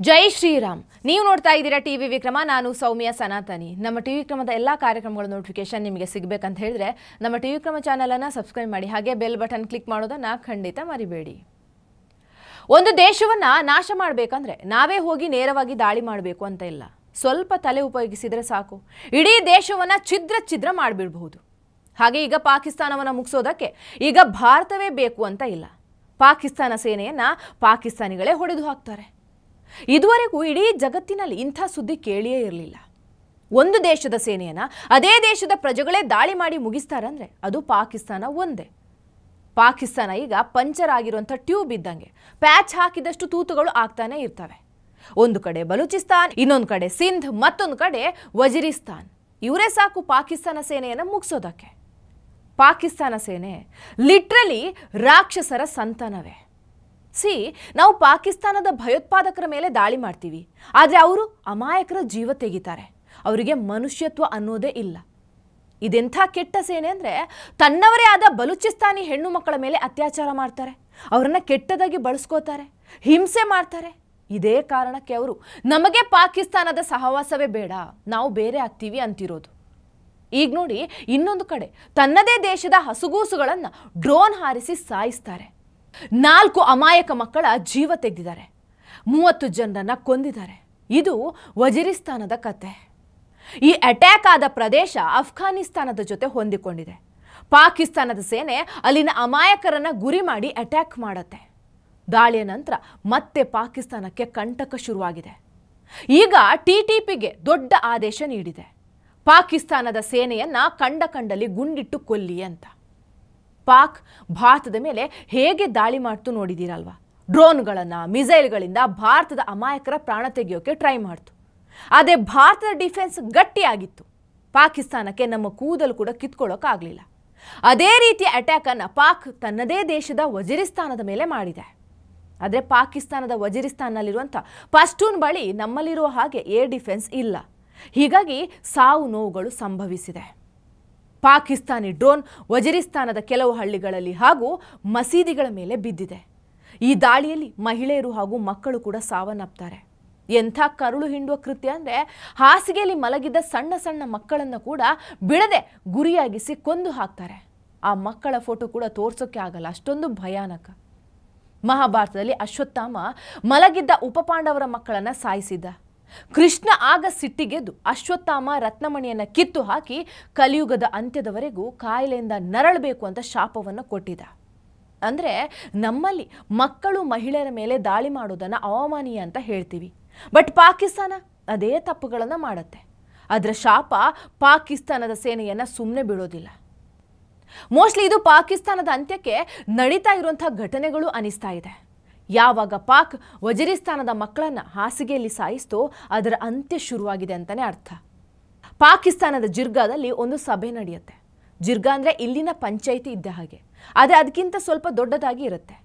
ಜೈ ಶ್ರೀರಾಮ್. ನೀವು ನೋಡ್ತಾ ಇದ್ದೀರಾ ಟಿವಿ ವಿಕ್ರಮ. ನಾನು ಸೌಮ್ಯ ಸನಾತನಿ. ನಮ್ಮ ಟಿವಿ ವಿಕ್ರಮದ ಎಲ್ಲ ಕಾರ್ಯಕ್ರಮಗಳ ನೋಟಿಫಿಕೇಶನ್ ನಿಮಗೆ ಸಿಗಬೇಕಂತ ಹೇಳಿದ್ರೆ ನಮ್ಮ ಟಿವಿ ವಿಕ್ರಮ ಚಾನೆಲ್ ಅನ್ನು ಸಬ್ಸ್ಕ್ರೈಬ್ ಮಾಡಿ, ಹಾಗೆ ಬೆಲ್ ಬಟನ್ ಕ್ಲಿಕ್ ಮಾಡೋದನ್ನ ಖಂಡಿತ ಮರಿಬೇಡಿ. ಒಂದು ದೇಶವನ್ನ ನಾಶ ಮಾಡಬೇಕಂದ್ರೆ ನಾವೇ ಹೋಗಿ ನೇರವಾಗಿ ದಾಳಿ ಮಾಡಬೇಕು ಅಂತ ಇಲ್ಲ. ಸ್ವಲ್ಪ ತಲೆ ಉಪಯೋಗಿಸಿದ್ರೆ ಸಾಕು, ಇಡೀ ದೇಶವನ್ನ ಛಿದ್ರ ಮಾಡಿಬಿಡಬಹುದು. ಹಾಗೆ ಈಗ ಪಾಕಿಸ್ತಾನವನ್ನ ಮುಗಿಸೋದಕ್ಕೆ ಈಗ ಭಾರತವೇ ಬೇಕು ಅಂತ ಇಲ್ಲ. ಪಾಕಿಸ್ತಾನ ಸೇನೆಯನ್ನ ಪಾಕಿಸ್ತಾನಿಗಳೇ ಹೊಡೆದು ಹಾಕ್ತಾರೆ. ಇದುವರೆಗೂ ಇಡೀ ಜಗತ್ತಿನಲ್ಲಿ ಇಂಥ ಸುದ್ದಿ ಕೇಳಿಯೇ ಇರಲಿಲ್ಲ. ಒಂದು ದೇಶದ ಸೇನೆಯನ್ನ ಅದೇ ದೇಶದ ಪ್ರಜೆಗಳೇ ದಾಳಿ ಮಾಡಿ ಮುಗಿಸ್ತಾರಂದ್ರೆ ಅದು ಪಾಕಿಸ್ತಾನ ಒಂದೇ. ಪಾಕಿಸ್ತಾನ ಈಗ ಪಂಚರ್ ಆಗಿರುವಂಥ ಟ್ಯೂಬ್ ಇದ್ದಂಗೆ, ಪ್ಯಾಚ್ ಹಾಕಿದಷ್ಟು ತೂತುಗಳು ಆಗ್ತಾನೆ ಇರ್ತವೆ. ಒಂದು ಕಡೆ ಬಲೂಚಿಸ್ತಾನ್, ಇನ್ನೊಂದು ಕಡೆ ಸಿಂಧ್, ಮತ್ತೊಂದು ಕಡೆ ವಜಿರಿಸ್ತಾನ್. ಇವರೇ ಸಾಕು ಪಾಕಿಸ್ತಾನ ಸೇನೆಯನ್ನು ಮುಗಿಸೋದಕ್ಕೆ. ಪಾಕಿಸ್ತಾನ ಸೇನೆ ಲಿಟ್ರಲಿ ರಾಕ್ಷಸರ ಸಂತಾನವೇ. ನಾವು ಪಾಕಿಸ್ತಾನದ ಭಯೋತ್ಪಾದಕರ ಮೇಲೆ ದಾಳಿ ಮಾಡ್ತೀವಿ, ಆದರೆ ಅವರು ಅಮಾಯಕರ ಜೀವ ತೆಗಿತಾರೆ. ಅವರಿಗೆ ಮನುಷ್ಯತ್ವ ಅನ್ನೋದೇ ಇಲ್ಲ. ಇದೆಂಥ ಕೆಟ್ಟ ಸೇನೆ ಅಂದರೆ ತನ್ನವರೇ ಆದ ಬಲೂಚಿಸ್ತಾನಿ ಹೆಣ್ಣು ಮಕ್ಕಳ ಮೇಲೆ ಅತ್ಯಾಚಾರ ಮಾಡ್ತಾರೆ, ಅವರನ್ನು ಕೆಟ್ಟದಾಗಿ ಬಳಸ್ಕೋತಾರೆ, ಹಿಂಸೆ ಮಾಡ್ತಾರೆ. ಇದೇ ಕಾರಣಕ್ಕೆ ಅವರು ನಮಗೆ ಪಾಕಿಸ್ತಾನದ ಸಹವಾಸವೇ ಬೇಡ, ನಾವು ಬೇರೆ ಆಗ್ತೀವಿ ಅಂತಿರೋದು. ಈಗ ನೋಡಿ, ಇನ್ನೊಂದು ಕಡೆ ತನ್ನದೇ ದೇಶದ ಹಸುಗೂಸುಗಳನ್ನು ಡ್ರೋನ್ ಹಾರಿಸಿ ಸಾಯಿಸ್ತಾರೆ. 4 ಅಮಾಯಕ ಮಕ್ಕಳ ಜೀವ ತೆಗೆದಿದ್ದಾರೆ, 30 ಜನರನ್ನ ಕೊಂದಿದ್ದಾರೆ. ಇದು ವಜಿರಿಸ್ತಾನದ ಕತೆ. ಈ ಅಟ್ಯಾಕ್ ಆದ ಪ್ರದೇಶ ಅಫ್ಘಾನಿಸ್ತಾನದ ಜೊತೆ ಹೊಂದಿಕೊಂಡಿದೆ. ಪಾಕಿಸ್ತಾನದ ಸೇನೆ ಅಲ್ಲಿನ ಅಮಾಯಕರನ್ನ ಗುರಿ ಮಾಡಿ ಅಟ್ಯಾಕ್ ಮಾಡುತ್ತೆ. ದಾಳಿಯ ನಂತರ ಮತ್ತೆ ಪಾಕಿಸ್ತಾನಕ್ಕೆ ಕಂಟಕ ಶುರುವಾಗಿದೆ. ಈಗ TTPಗೆ ದೊಡ್ಡ ಆದೇಶ ನೀಡಿದೆ, ಪಾಕಿಸ್ತಾನದ ಸೇನೆಯನ್ನ ಕಂಡಲ್ಲಿ ಗುಂಡಿಟ್ಟು ಕೊಲ್ಲಿ ಅಂತ. ಪಾಕ್ ಭಾರತದ ಮೇಲೆ ಹೇಗೆ ದಾಳಿ ಮಾಡ್ತು ನೋಡಿದ್ದೀರಲ್ವಾ? ಡ್ರೋನ್ಗಳನ್ನು, ಮಿಸೈಲ್ಗಳಿಂದ ಭಾರತದ ಅಮಾಯಕರ ಪ್ರಾಣ ತೆಗೆಯೋಕೆ ಟ್ರೈ ಮಾಡ್ತು. ಆದರೆ ಭಾರತದ ಡಿಫೆನ್ಸ್ ಗಟ್ಟಿಯಾಗಿತ್ತು. ಪಾಕಿಸ್ತಾನಕ್ಕೆ ನಮ್ಮ ಕೂದಲು ಕೂಡ ಕಿತ್ಕೊಳ್ಳೋಕ್ಕಾಗಲಿಲ್ಲ. ಅದೇ ರೀತಿಯ ಅಟ್ಯಾಕನ್ನು ಪಾಕ್ ತನ್ನದೇ ದೇಶದ ವಜಿರಿಸ್ತಾನದ ಮೇಲೆ ಮಾಡಿದೆ. ಆದರೆ ಪಾಕಿಸ್ತಾನದ ವಜಿರಿಸ್ತಾನ್ನಲ್ಲಿರುವಂಥ ಪಶ್ತೂನ್ ಬಳಿ ನಮ್ಮಲ್ಲಿರುವ ಹಾಗೆ ಏರ್ ಡಿಫೆನ್ಸ್ ಇಲ್ಲ. ಹೀಗಾಗಿ ಸಾವು ನೋವುಗಳು ಸಂಭವಿಸಿದೆ. ಪಾಕಿಸ್ತಾನಿ ಡ್ರೋನ್ ವಜಿರಿಸ್ತಾನದ ಕೆಲವು ಹಳ್ಳಿಗಳಲ್ಲಿ ಹಾಗೂ ಮಸೀದಿಗಳ ಮೇಲೆ ಬಿದ್ದಿದೆ. ಈ ದಾಳಿಯಲ್ಲಿ ಮಹಿಳೆಯರು ಹಾಗೂ ಮಕ್ಕಳು ಕೂಡ ಸಾವನ್ನಪ್ತಾರೆ. ಎಂಥ ಕರುಳು ಹಿಂಡುವ ಕೃತ್ಯ ಅಂದರೆ, ಹಾಸಿಗೆಯಲ್ಲಿ ಮಲಗಿದ್ದ ಸಣ್ಣ ಸಣ್ಣ ಮಕ್ಕಳನ್ನು ಕೂಡ ಬಿಡದೆ ಗುರಿಯಾಗಿಸಿ ಕೊಂದು ಹಾಕ್ತಾರೆ. ಆ ಮಕ್ಕಳ ಫೋಟೋ ಕೂಡ ತೋರ್ಸೋಕ್ಕೆ ಆಗಲ್ಲ, ಅಷ್ಟೊಂದು ಭಯಾನಕ. ಮಹಾಭಾರತದಲ್ಲಿ ಅಶ್ವತ್ಥಾಮ ಮಲಗಿದ್ದ ಉಪಪಾಂಡವರ ಮಕ್ಕಳನ್ನು ಸಾಯಿಸಿದ್ದ. ಕೃಷ್ಣ ಆಗ ಸಿಟ್ಟಿಗೆದ್ದು ಅಶ್ವತ್ಥಾಮ ರತ್ನಮಣಿಯನ್ನು ಕಿತ್ತು ಹಾಕಿ ಕಲಿಯುಗದ ಅಂತ್ಯದವರೆಗೂ ಕಾಯಿಲೆಯಿಂದ ನರಳಬೇಕು ಅಂತ ಶಾಪವನ್ನು ಕೊಟ್ಟಿದ್ದ. ಅಂದರೆ ನಮ್ಮಲ್ಲಿ ಮಕ್ಕಳು ಮಹಿಳೆಯರ ಮೇಲೆ ದಾಳಿ ಮಾಡೋದನ್ನು ಅವಮಾನೀಯ ಅಂತ ಹೇಳ್ತೀವಿ, ಬಟ್ ಪಾಕಿಸ್ತಾನ ಅದೇ ತಪ್ಪುಗಳನ್ನು ಮಾಡುತ್ತೆ. ಅದರ ಶಾಪ ಪಾಕಿಸ್ತಾನದ ಸೇನೆಯನ್ನು ಸುಮ್ಮನೆ ಬಿಡೋದಿಲ್ಲ. ಮೋಸ್ಟ್ಲಿ ಇದು ಪಾಕಿಸ್ತಾನದ ಅಂತ್ಯಕ್ಕೆ ನಡೀತಾ ಇರುವಂಥ ಘಟನೆಗಳು ಅನಿಸ್ತಾ ಇದೆ. ಯಾವಾಗ ಪಾಕ್ ವಜಿರಿಸ್ತಾನದ ಮಕ್ಕಳನ್ನು ಹಾಸಿಗೆಯಲ್ಲಿ ಸಾಯಿಸ್ತೋ ಅದರ ಅಂತ್ಯ ಶುರುವಾಗಿದೆ ಅಂತಲೇ ಅರ್ಥ. ಪಾಕಿಸ್ತಾನದ ಜಿರ್ಗಾದಲ್ಲಿ ಒಂದು ಸಭೆ ನಡೆಯುತ್ತೆ. ಜಿರ್ಗಾ ಅಂದರೆ ಇಲ್ಲಿನ ಪಂಚಾಯಿತಿ ಇದ್ದ ಹಾಗೆ, ಆದರೆ ಅದಕ್ಕಿಂತ ಸ್ವಲ್ಪ ದೊಡ್ಡದಾಗಿ ಇರುತ್ತೆ.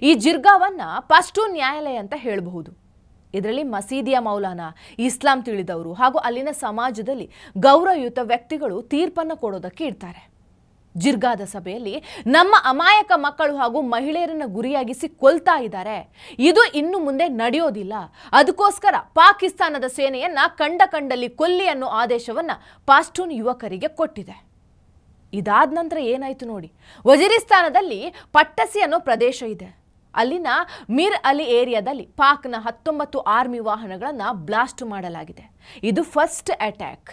ಈ ಜಿರ್ಗಾವನ್ನು ಪಶ್ತೂನ್ ನ್ಯಾಯಾಲಯ ಅಂತ ಹೇಳಬಹುದು. ಇದರಲ್ಲಿ ಮಸೀದಿಯ ಮೌಲಾನಾ, ಇಸ್ಲಾಂ ತಿಳಿದವರು ಹಾಗೂ ಅಲ್ಲಿನ ಸಮಾಜದಲ್ಲಿ ಗೌರವಯುತ ವ್ಯಕ್ತಿಗಳು ತೀರ್ಪನ್ನು ಕೊಡೋದಕ್ಕೆ ಇರ್ತಾರೆ. ಜಿರ್ಗಾದ ಸಭೆಯಲ್ಲಿ ನಮ್ಮ ಅಮಾಯಕ ಮಕ್ಕಳು ಹಾಗೂ ಮಹಿಳೆಯರನ್ನು ಗುರಿಯಾಗಿಸಿ ಕೊಲ್ತಾ ಇದ್ದಾರೆ, ಇದು ಇನ್ನು ಮುಂದೆ ನಡೆಯೋದಿಲ್ಲ, ಅದಕ್ಕೋಸ್ಕರ ಪಾಕಿಸ್ತಾನದ ಸೇನೆಯನ್ನ ಕಂಡಲ್ಲಿ ಕೊಲ್ಲಿ ಅನ್ನೋ ಆದೇಶವನ್ನ ಪಶ್ತೂನ್ ಯುವಕರಿಗೆ ಕೊಟ್ಟಿದೆ. ಇದಾದ ನಂತರ ಏನಾಯ್ತು ನೋಡಿ, ವಜಿರಿಸ್ತಾನದಲ್ಲಿ ಪಟ್ಟಸಿ ಅನ್ನೋ ಪ್ರದೇಶ ಇದೆ. ಅಲ್ಲಿನ ಮಿರ್ ಅಲಿ ಏರಿಯಾದಲ್ಲಿ ಪಾಕ್ನ 19 ಆರ್ಮಿ ವಾಹನಗಳನ್ನು ಬ್ಲಾಸ್ಟ್ ಮಾಡಲಾಗಿದೆ. ಇದು ಫಸ್ಟ್ ಅಟ್ಯಾಕ್.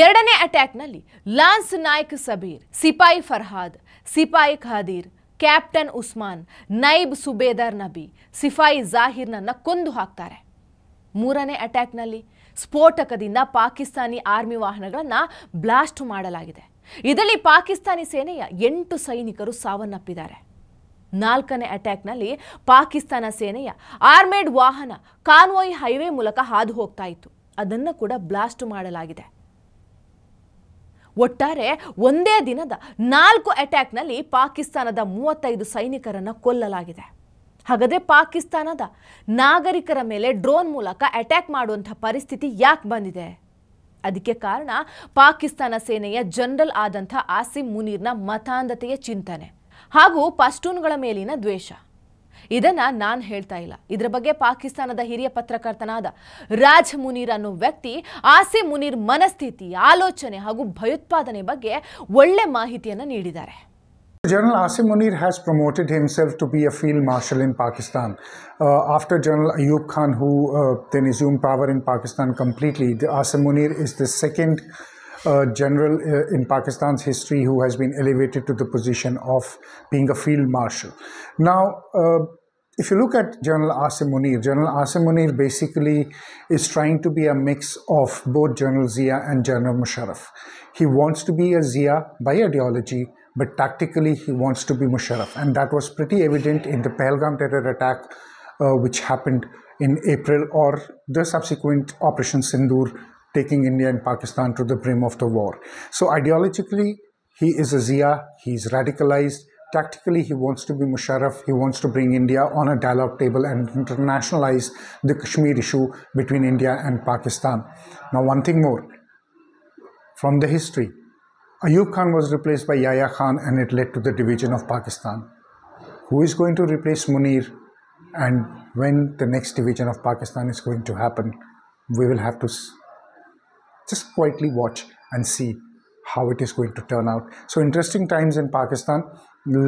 ಎರಡನೇ ಅಟ್ಯಾಕ್ನಲ್ಲಿ ಲಾನ್ಸ್ ನಾಯ್ಕ್ ಸಬೀರ್, ಸಿಪಾಯಿ ಫರ್ಹಾದ್, ಸಿಪಾಯಿ ಖಾದೀರ್, ಕ್ಯಾಪ್ಟನ್ ಉಸ್ಮಾನ್, ನೈಬ್ ಸುಬೇದಾರ್ ನಬಿ, ಸಿಪಾಯಿ ಜಾಹಿರ್ನನ್ನು ಕೊಂದು ಹಾಕ್ತಾರೆ. ಮೂರನೇ ಅಟ್ಯಾಕ್ನಲ್ಲಿ ಸ್ಫೋಟಕದಿಂದ ಪಾಕಿಸ್ತಾನಿ ಆರ್ಮಿ ವಾಹನಗಳನ್ನು ಬ್ಲಾಸ್ಟ್ ಮಾಡಲಾಗಿದೆ. ಇದರಲ್ಲಿ ಪಾಕಿಸ್ತಾನಿ ಸೇನೆಯ 8 ಸೈನಿಕರು ಸಾವನ್ನಪ್ಪಿದ್ದಾರೆ. ನಾಲ್ಕನೇ ಅಟ್ಯಾಕ್ನಲ್ಲಿ ಪಾಕಿಸ್ತಾನ ಸೇನೆಯ ಆರ್ಮೇಡ್ ವಾಹನ ಕಾನ್ವಾಯ್ ಹೈವೇ ಮೂಲಕ ಹಾದು ಹೋಗ್ತಾ ಇತ್ತು, ಅದನ್ನು ಕೂಡ ಬ್ಲಾಸ್ಟ್ ಮಾಡಲಾಗಿದೆ. ಒಟ್ಟಾರೆ ಒಂದೇ ದಿನದ 4 ಅಟ್ಯಾಕ್ನಲ್ಲಿ ಪಾಕಿಸ್ತಾನದ 35 ಸೈನಿಕರನ್ನು ಕೊಲ್ಲಲಾಗಿದೆ. ಹಾಗಾದರೆ ಪಾಕಿಸ್ತಾನದ ನಾಗರಿಕರ ಮೇಲೆ ಡ್ರೋನ್ ಮೂಲಕ ಅಟ್ಯಾಕ್ ಮಾಡುವಂಥ ಪರಿಸ್ಥಿತಿ ಯಾಕೆ ಬಂದಿದೆ? ಅದಕ್ಕೆ ಕಾರಣ ಪಾಕಿಸ್ತಾನ ಸೇನೆಯ ಜನರಲ್ ಆದಂಥ ಆಸಿಮ್ ಮುನೀರ್ನ ಮತಾಂಧತೆಯ ಚಿಂತನೆ ಹಾಗೂ ಪಶ್ತೂನ್ಗಳ ಮೇಲಿನ ದ್ವೇಷ. ಇದನ್ನ ನಾನು ಹೇಳ್ತಾ ಇಲ್ಲ. ಇದರ ಬಗ್ಗೆ ಪಾಕಿಸ್ತಾನದ ಹಿರಿಯ ಪತ್ರಕರ್ತನಾದ ರಾಜ್ ಮುನೀರ್ ಅನ್ನೋ ವ್ಯಕ್ತಿ ಆಸಿಮ್ ಮುನೀರ್ ಮನಸ್ಥಿತಿ, ಆಲೋಚನೆ ಹಾಗೂ ಭಯೋತ್ಪಾದನೆ ಬಗ್ಗೆ ಒಳ್ಳೆ ಮಾಹಿತಿಯನ್ನು ನೀಡಿದ್ದಾರೆ. General Asim Munir has promoted himself to be a field marshal in Pakistan. After General Ayub Khan, who then assumed power in Pakistan completely, Asim Munir is the second general in Pakistan's history who has been elevated to the position of being a field marshal. Now, if you look at General Asim Munir basically is trying to be a mix of both General Zia and General Musharraf. He wants to be a Zia by ideology, but tactically he wants to be Musharraf, and that was pretty evident in the Pahalgam terror attack which happened in April, or the subsequent Operation Sindoor, taking India and Pakistan to the brim of the war. So ideologically he is a Zia, he is radicalized. Tactically he wants to be Musharraf, he wants to bring India on a dialogue table and internationalize the Kashmir issue between India and Pakistan. Now one thing more, from the history, Ayub Khan was replaced by Yahya Khan and it led to the division of Pakistan. Who is going to replace Munir, and when the next division of Pakistan is going to happen? We will have to just quietly watch and see how it is going to turn out. So interesting times in Pakistan.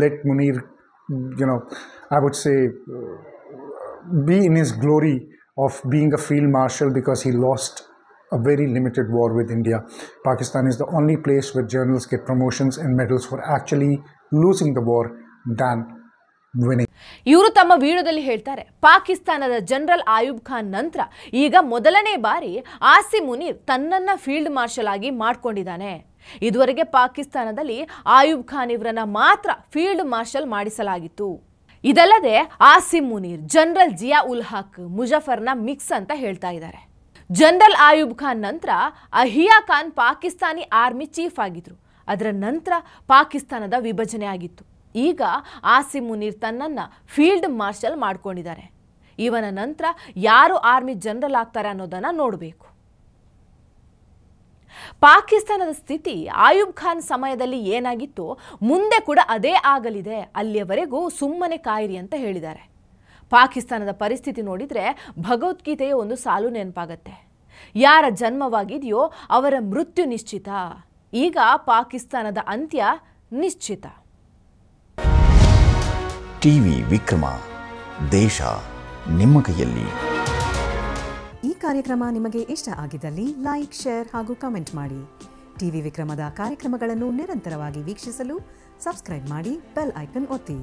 Let Munir, I would say, be in his glory of being a field marshal, because he lost a very limited war with India. Pakistan is the only place where generals get promotions and medals for actually losing the war than winning. ಇವರು ತಮ್ಮ ವಿಡಿಯೋದಲ್ಲಿ ಹೇಳ್ತಾರೆ, ಪಾಕಿಸ್ತಾನದ general Ayub Khan ನಂತರ ಈಗ ಮೊದಲನೇ ಬಾರಿ awesome Munir ತನ್ನನ್ನ ಫೀಲ್ಡ್ ಮಾರ್ಷಲ್ ಆಗಿ ಮಾಡ್ಕೊಂಡಿದ್ದಾನೆ. ಇದುವರೆಗೆ ಪಾಕಿಸ್ತಾನದಲ್ಲಿ ಆಯೂಬ್ ಖಾನ್ ಇವರನ್ನ ಮಾತ್ರ ಫೀಲ್ಡ್ ಮಾರ್ಷಲ್ ಮಾಡಿಸಲಾಗಿತ್ತು. ಇದಲ್ಲದೆ ಆಸಿಮ್ ಮುನೀರ್ ಜನರಲ್ ಜಿಯಾ ಉಲ್ ಹಕ್ ಮುಜಫರ್ನ ಮಿಕ್ಸ್ ಅಂತ ಹೇಳ್ತಾ ಇದ್ದಾರೆ. ಜನರಲ್ ಆಯೂಬ್ ಖಾನ್ ನಂತರ ಅಹಿಯಾ ಖಾನ್ ಪಾಕಿಸ್ತಾನಿ ಆರ್ಮಿ ಚೀಫ್ ಆಗಿದ್ರು. ಅದರ ನಂತರ ಪಾಕಿಸ್ತಾನದ ವಿಭಜನೆ ಆಗಿತ್ತು. ಈಗ ಆಸಿಮ್ ಮುನೀರ್ ತನ್ನನ್ನ ಫೀಲ್ಡ್ ಮಾರ್ಷಲ್ ಮಾಡ್ಕೊಂಡಿದ್ದಾರೆ. ಇವನ ನಂತರ ಯಾರು ಆರ್ಮಿ ಜನರಲ್ ಆಗ್ತಾರೆ ಅನ್ನೋದನ್ನ ನೋಡಬೇಕು. ಪಾಕಿಸ್ತಾನದ ಸ್ಥಿತಿ ಆಯೂಬ್ ಖಾನ್ ಸಮಯದಲ್ಲಿ ಏನಾಗಿತ್ತು, ಮುಂದೆ ಕೂಡ ಅದೇ ಆಗಲಿದೆ. ಅಲ್ಲಿಯವರೆಗೂ ಸುಮ್ಮನೆ ಕಾಯಿರಿ ಅಂತ ಹೇಳಿದ್ದಾರೆ. ಪಾಕಿಸ್ತಾನದ ಪರಿಸ್ಥಿತಿ ನೋಡಿದ್ರೆ ಭಗವದ್ಗೀತೆಯ ಒಂದು ಸಾಲು ನೆನಪಾಗತ್ತೆ. ಯಾರ ಜನ್ಮವಾಗಿದೆಯೋ ಅವರ ಮೃತ್ಯು ನಿಶ್ಚಿತ. ಈಗ ಪಾಕಿಸ್ತಾನದ ಅಂತ್ಯ ನಿಶ್ಚಿತ. ಟಿವಿ ವಿಕ್ರಮ, ದೇಶ ನಿಮ್ಮ ಕೈಯಲ್ಲಿ. ಈ ಕಾರ್ಯಕ್ರಮ ನಿಮಗೆ ಇಷ್ಟ ಆಗಿದ್ದಲ್ಲಿ ಲೈಕ್, ಶೇರ್ ಹಾಗೂ ಕಮೆಂಟ್ ಮಾಡಿ. ಟಿವಿ ವಿಕ್ರಮದ ಕಾರ್ಯಕ್ರಮಗಳನ್ನು ನಿರಂತರವಾಗಿ ವೀಕ್ಷಿಸಲು ಸಬ್ಸ್ಕ್ರೈಬ್ ಮಾಡಿ, ಬೆಲ್ ಐಕನ್ ಒತ್ತಿ.